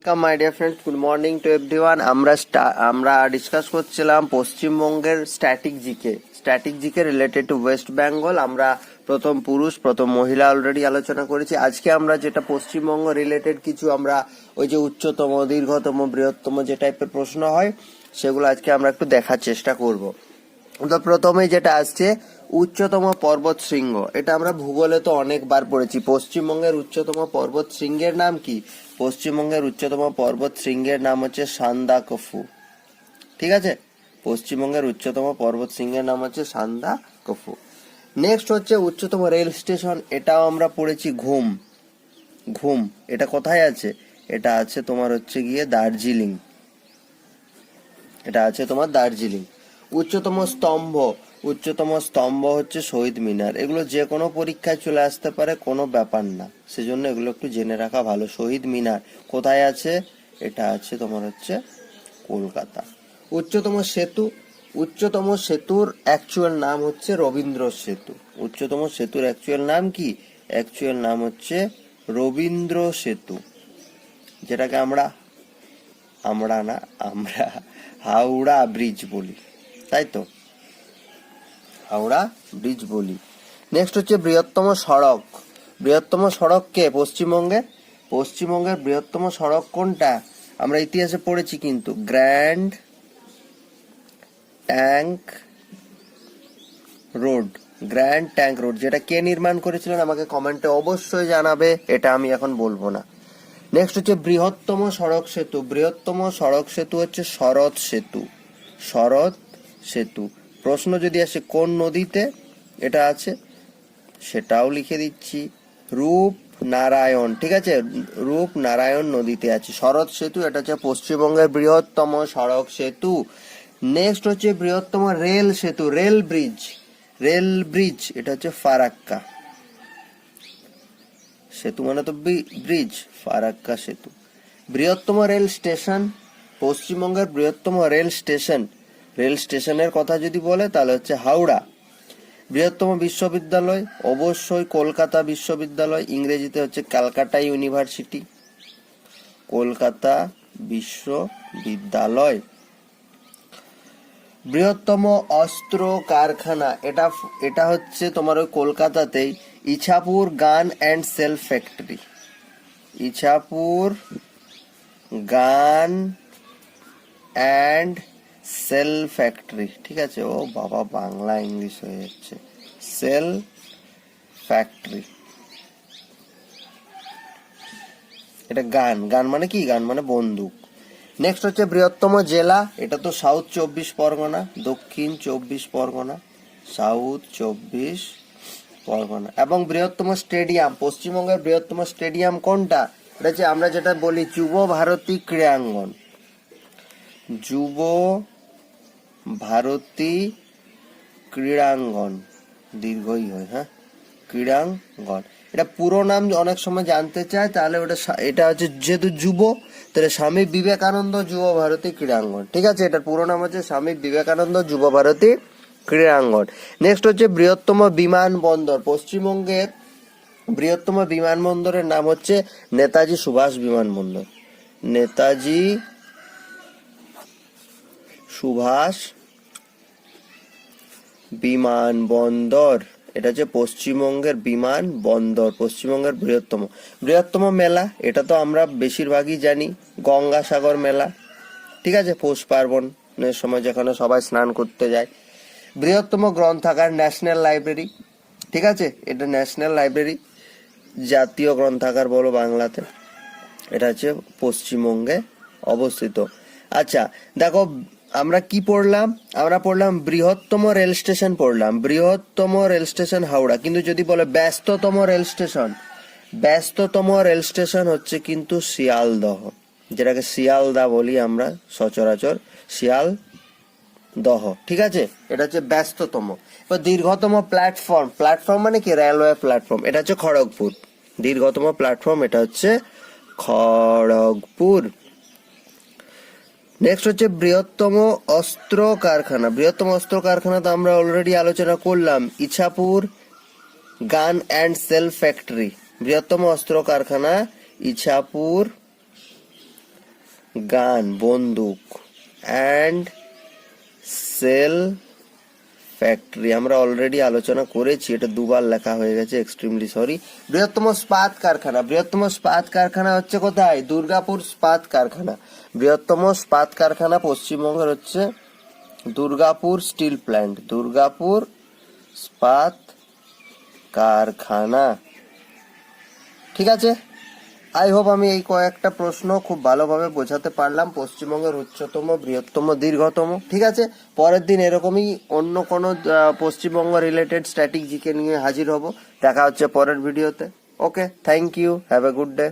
Welcome my dear friends, good morning to everyone. আমরা discuss করছিলাম পশ্চিমবঙ্গের static GK related to West Bengal. আমরা প্রথম পুরুষ প্রথম মহিলা অলরেডি আলোচনা করেছি। আজকে আমরা যেটা পশ্চিমবঙ্গ রিলেটেড কিছু আমরা ওই যে উচ্চতম, দীর্ঘতম, বৃহত্তম যে টাইপের প্রশ্ন হয় সেগুলো আজকে আমরা একটু দেখার চেষ্টা করব। তো প্রথমে যেটা আসছে উচ্চতম পর্বত শৃঙ্গ, এটা আমরা ভূগোলে তো অনেকবার পড়েছি। পশ্চিমবঙ্গের উচ্চতম পর্বত শৃঙ্গের নাম কি? পশ্চিমবঙ্গের উচ্চতম পর্বত শৃঙ্গের নাম হচ্ছে সান্দাকফু। ঠিক আছে, পশ্চিমবঙ্গের উচ্চতম পর্বত শৃঙ্গের নাম হচ্ছে সান্দাকফু। নেক্সট হচ্ছে উচ্চতম রেল স্টেশন, এটাও আমরা পড়েছি ঘুম। এটা কোথায় আছে? এটা আছে তোমার হচ্ছে গিয়ে দার্জিলিং। উচ্চতম স্তম্ভ হচ্ছে শহীদ মিনার। এগুলো যে কোনো পরীক্ষায় চলে আসতে পারে, কোনো ব্যাপার না, সেজন্য এগুলো একটু জেনে রাখা ভালো। শহীদ মিনার কোথায় আছে? এটা আছে তোমার হচ্ছে কলকাতা। উচ্চতম সেতুর অ্যাকচুয়াল নাম হচ্ছে রবীন্দ্র সেতু। উচ্চতম সেতুর অ্যাকচুয়াল নাম কি? অ্যাকচুয়াল নাম হচ্ছে রবীন্দ্র সেতু, যেটাকে আমরা হাওড়া ব্রিজ বলি, তাই তো, হাওড়া ব্রিজ বলি। নেক্সট হচ্ছে বৃহত্তম সড়ক কে? পশ্চিমবঙ্গের বৃহত্তম সড়ক কোনটা? আমরা ইতিহাসে পড়েছি কিন্তু, গ্র্যান্ড ট্যাঙ্ক রোড। যেটা কে নির্মাণ করেছিলেন আমাকে কমেন্টে অবশ্যই জানাবে, এটা আমি এখন বলবো না। নেক্সট হচ্ছে বৃহত্তম সড়ক সেতু হচ্ছে শরৎ সেতু। প্রশ্ন যদি আসে কোন নদীতে এটা আছে, সেটাও লিখে দিচ্ছি, রূপনারায়ণ। ঠিক আছে, রূপনারায়ণ নদীতে আছে শরৎ সেতু। এটা হচ্ছে পশ্চিমবঙ্গের বৃহত্তম সড়ক সেতু। নেক্সট হচ্ছে বৃহত্তম রেল ব্রিজ, এটা হচ্ছে ফারাক্কা সেতু, মানে তো ব্রিজ, ফারাক্কা সেতু। বৃহত্তম রেল স্টেশন, পশ্চিমবঙ্গের বৃহত্তম রেল স্টেশনের কথা যদি বলে তাহলে হচ্ছে হাওড়া। বৃহত্তম বিশ্ববিদ্যালয় অবশ্যই কলকাতা বিশ্ববিদ্যালয়, ইংরেজিতে হচ্ছে ক্যালকাটা ইউনিভার্সিটি, কলকাতা বিশ্ববিদ্যালয়। বৃহত্তম অস্ত্র কারখানা, এটা হচ্ছে তোমার ওই কলকাতাতেই, ইছাপুর গান অ্যান্ড সেল ফ্যাক্টরি। ঠিক আছে, ও বাবা, বাংলা ইংলিশ হয়ে যাচ্ছে, সেল ফ্যাক্টরি। এটা গান মানে কি? গান মানে বন্দুক। নেক্সট হচ্ছে বৃহত্তম জেলা, এটা তো সাউথ 24 পরগনা, দক্ষিণ 24 পরগনা, সাউথ 24 পরগনা। এবং বৃহত্তম স্টেডিয়াম, পশ্চিমবঙ্গের বৃহত্তম স্টেডিয়াম কোনটা? এটা হচ্ছে আমরা যেটা বলি যুব ভারতী ক্রীড়াঙ্গন, দীর্ঘই হয়, হ্যাঁ, ক্রীড়াঙ্গন। এটা পুরো নাম অনেক সময় জানতে চায়, তাহলে এটা হচ্ছে যেহেতু যুব, তাহলে স্বামী বিবেকানন্দ যুব ভারতী ক্রীড়াঙ্গন। ঠিক আছে, এটার পুরো নাম হচ্ছে স্বামী বিবেকানন্দ যুব ভারতী ক্রীড়াঙ্গন। নেক্সট হচ্ছে বৃহত্তম বিমানবন্দর, পশ্চিমবঙ্গের বৃহত্তম বিমানবন্দরের নাম হচ্ছে নেতাজি সুভাষ বিমানবন্দর। এটা হচ্ছে পশ্চিমবঙ্গের বিমানবন্দর, পশ্চিমবঙ্গের বৃহত্তম মেলা, এটা তো আমরা বেশিরভাগই জানি, গঙ্গাসাগর মেলা। ঠিক আছে, পৌষ পার্বণের সময় যেখানে সবাই স্নান করতে যায়। বৃহত্তম গ্রন্থাগার ন্যাশনাল লাইব্রেরি। ঠিক আছে, এটা ন্যাশনাল লাইব্রেরি, জাতীয় গ্রন্থাগার বলো বাংলাতে, এটা হচ্ছে পশ্চিমবঙ্গে অবস্থিত। আচ্ছা দেখো, আমরা কি পড়লাম? আমরা পড়লাম বৃহত্তম রেল স্টেশন হাওড়া। কিন্তু যদি বলে ব্যস্ততম রেল স্টেশন হচ্ছে কিন্তু শিয়ালদহ, যেটাকে শিয়ালদা বলি আমরা সচরাচর, শিয়ালদহ। ঠিক আছে, এটা হচ্ছে ব্যস্ততম। এবার দীর্ঘতম প্ল্যাটফর্ম মানে কি? রেলওয়ে প্ল্যাটফর্ম, এটা হচ্ছে খড়গপুর। দীর্ঘতম প্ল্যাটফর্ম এটা হচ্ছে খড়গপুর। নেক্সট হচ্ছে বৃহত্তম অস্ত্র কারখানা তো আমরা অলরেডি আলোচনা করলাম, ইছাপুর গান অ্যান্ড সেল ফ্যাক্টরি। বৃহত্তম অস্ত্র কারখানা ইছাপুর গান বন্দুক অ্যান্ড সেল ফ্যাক্টরি আমরা অলরেডি আলোচনা করেছি, এটা দুবার লেখা হয়ে গেছে, এক্সট্রিমলি সরি। বৃহত্তম ইস্পাত কারখানা, বৃহত্তম ইস্পাত কারখানা হচ্ছে কোথায়? দুর্গাপুর ইস্পাত কারখানা। বৃহত্তম ইস্পাত কারখানা পশ্চিমবঙ্গের হচ্ছে দুর্গাপুর স্টিল প্ল্যান্ট, দুর্গাপুর ইস্পাত কারখানা। ঠিক আছে, আই হোপ আমি এই কয়েকটা প্রশ্ন খুব ভালোভাবে বোঝাতে পারলাম। পশ্চিমবঙ্গের উচ্চতম, বৃহত্তম, দীর্ঘতম। ঠিক আছে, পরের দিন এরকমই অন্য কোনো পশ্চিমবঙ্গ রিলেটেড স্ট্যাটিক জিকে নিয়ে হাজির হব। দেখা হচ্ছে পরের ভিডিওতে। Okay, thank you, have a good day.